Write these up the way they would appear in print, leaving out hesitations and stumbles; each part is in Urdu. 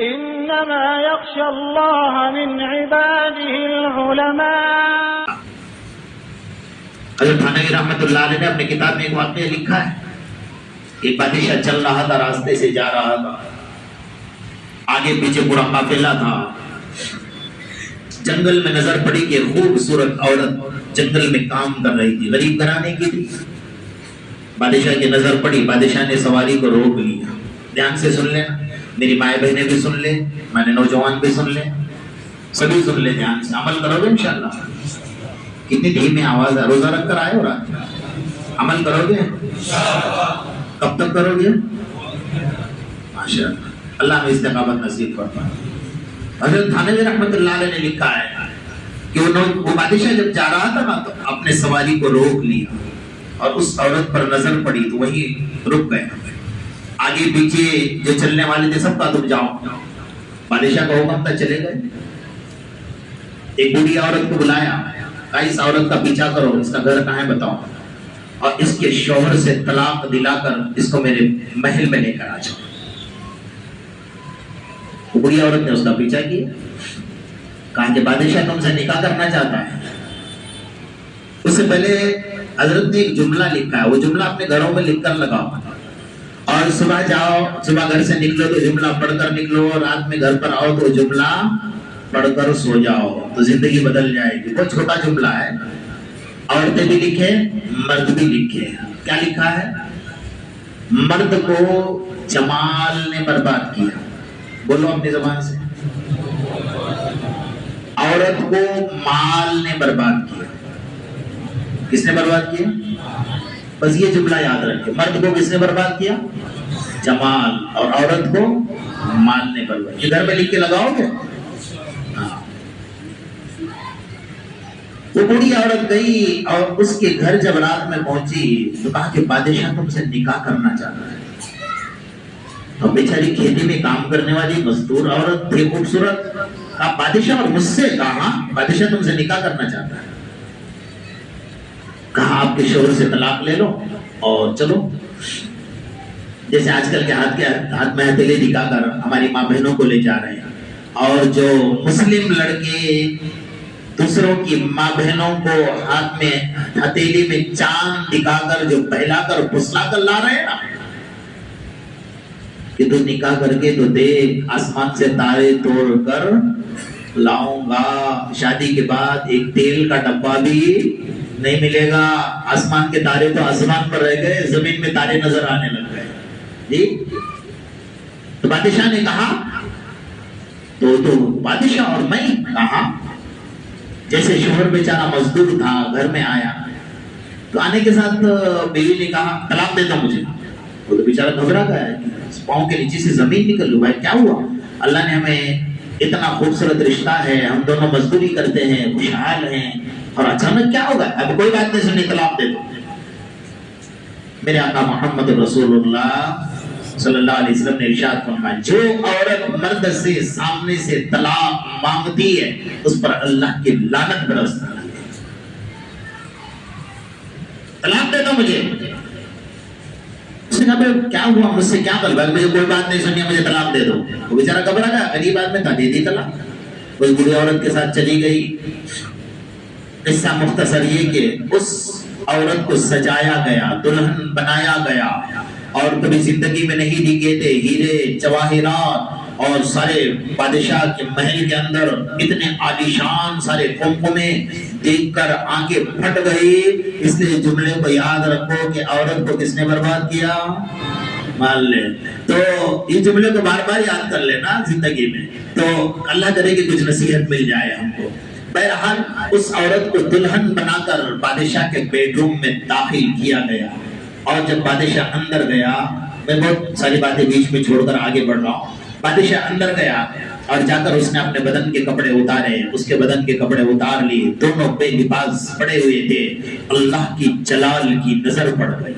انما يخشى الله من عباده العلماء. حضرت تھانوی رحمۃ اللہ علیہ نے اپنی کتاب میں ایک واقعہ لکھا ہے. ایک بادشاہ چل رہا تھا، راستے سے جا رہا تھا، آگے پیچھے پورا قافلہ تھا. جنگل میں نظر پڑی کہ خوبصورت عورت جنگل میں کام کر رہی تھی، غریب گھرانے کی تھی. بادشاہ کی نظر پڑی، بادشاہ نے سواری کو روک لیا. دھیان سے سن لینا، میری مائیں بہنیں بھی سن لیں، میں نے نوجوان بھی سن لیں، سبھی سن لیں دھیان سے. عمل کرو گے انشاءاللہ. کتنی دھیمی آواز ہے، روزہ رکھ کر آئے ہو رات میں؟ عمل کرو گے کب تک کرو گے؟ ماشاءاللہ، اللہ ہمیں استقامت نصیب فرمائے. حضرت تھانوی رحمۃ اللہ علیہ نے لکھا ہے کہ وہ بادشاہ جب جا رہا تھا نا تو اپنے سواری کو روک لیا اور اس عورت پر نظر پڑی تو وہی رک گئے. آگے پیچھے جو چلنے والے تھے سب کا تم جاؤ. بادشاہ کا حکم تھا، چلے گئے. ایک بوڑھی عورت کو بلایا، کہا اس عورت کا پیچھا کرو، اس کا گھر کہاں ہے بتاؤ، اور اس کے شوہر سے طلاق دلا کر اس کو میرے محل میں لے کر آ جاؤ. بڑی عورت نے اس کا پیچھا کیا. کہا کہ بادشاہ تم سے نکاح کرنا چاہتا ہے. اس سے پہلے حضرت نے ایک جملہ لکھا ہے، وہ جملہ اپنے گھروں میں لکھ کر لگاؤ، اور صبح جاؤ، صبح گھر سے نکلو تو جملہ پڑھ کر نکلو، رات میں گھر پر آؤ تو جملہ پڑھ کر سو جاؤ تو زندگی بدل جائے گی. بہت چھوٹا جملہ ہے، عورتیں بھی لکھے، مرد بھی لکھے. کیا لکھا ہے؟ مرد کو جمال نے برباد کیا، بولو اپنی زبان سے. عورت کو مال نے برباد کیا. کس نے برباد کیا؟ بس یہ جملہ یاد رکھے. مرد کو کس نے برباد کیا؟ جمال. اور عورت کو مال نے برباد کیا. گھر میں لکھ کے لگاؤ گے؟ ہاں. وہ بوڑھی عورت گئی اور اس کے گھر جب رات میں پہنچی تو کہا کہ بادشاہ تم سے نکاح کرنا چاہتا ہے. اب بیچاری کھیتی میں کام کرنے والی مزدور عورت تھی، خوبصورت. آپ بادشاہ اور مجھ سے کہا بادشاہ تم سے نکاح کرنا چاہتا ہے. کہا آپ کے شوہر سے طلاق لے لو اور چلو. جیسے آج کل کے ہاتھ میں ہتھیلی دکھا کر ہماری ماں بہنوں کو لے جا رہے ہیں، اور جو مسلم لڑکے دوسروں کی ماں بہنوں کو ہاتھ میں ہتھیلی میں چاند دکھا کر جو بہلا کر پھسلا کر لا رہے ہیں نا، کہ تو نکاح کر کے تو دیکھ آسمان سے تارے توڑ کر لاؤں گا. شادی کے بعد ایک تیل کا ڈبہ بھی نہیں ملے گا. آسمان کے تارے تو آسمان پر رہ گئے، زمین میں تارے نظر آنے لگ گئے. جی تو بادشاہ نے کہا تو بادشاہ اور میں کہا. جیسے شوہر بیچارہ مزدور تھا، گھر میں آیا تو آنے کے ساتھ بیوی نے کہا طلاق دے دو مجھے. وہ تو بیچارہ گھبرا گیا ہے، پاؤں کے نیچے سے زمین نکل گئی. بھائی کیا ہوا؟ اللہ نے ہمیں اتنا خوبصورت رشتہ ہے، ہم دونوں مزدوری کرتے ہیں، خوشحال ہیں، اور اچانک کیا ہوگا؟ اب کوئی بات نہیں سنی، طلاق دے دو. میرے آقا محمد رسول اللہ صلی اللہ علیہ وسلم نے ارشاد فرمایا جو عورت مرد سے سامنے سے طلاق مانگتی ہے اس پر اللہ کی لعنت برستی ہے. طلاق دے دو مجھے. اس نے کہا کیا ہوا، مجھ سے کیا غلطی ہے؟ مجھے کوئی بات نہیں سنی، مجھے طلاق دے دو. وہ بیچارہ گھبرا گیا، غریب آدمی تھا، دے دی طلاق. اس بوڑھی عورت کے ساتھ چلی گئی. قصہ مختصر یہ کہ اس عورت کو سجایا گیا، دلہن بنایا گیا، اور کبھی زندگی میں نہیں دیکھے تھے ہیرے جواہرات اور سارے بادشاہ کے محل کے اندر اتنے عالیشان سارے قمقمے دیکھ کر آنکھیں پھٹ گئی. اس لیے جملے کو یاد رکھو کہ عورت کو کس نے برباد کیا؟ مان لے. تو یہ جملے کو بار بار یاد کر لینا زندگی میں، تو اللہ کرے کہ کچھ نصیحت مل جائے ہم کو. بہرحال اس عورت کو دلہن بنا کر بادشاہ کے بیڈ روم میں داخل کیا گیا. اور جب بادشاہ اندر گیا، میں بہت ساری باتیں بیچ میں چھوڑ کر آگے بڑھ رہا ہوں. بادشاہ اندر گیا اور جا کر اس نے اپنے بدن کے کپڑے اتارے، اس کے بدن کے کپڑے اتار لیے. دونوں بے لباس پڑے ہوئے تھے. اللہ کی جلال کی نظر پڑ گئی.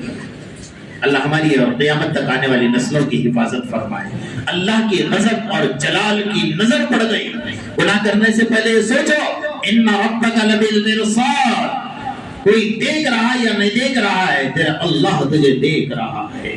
اللہ ہماری اور قیامت تک آنے والی نسلوں کی حفاظت فرمائے. اللہ کی غضب اور جلال کی نظر پڑ گئی. گناہ کرنے سے پہلے سوچو ان ربک لبالمرصاد. کوئی دیکھ رہا ہے یا نہیں دیکھ رہا ہے، تیرا اللہ تجھے دیکھ رہا ہے.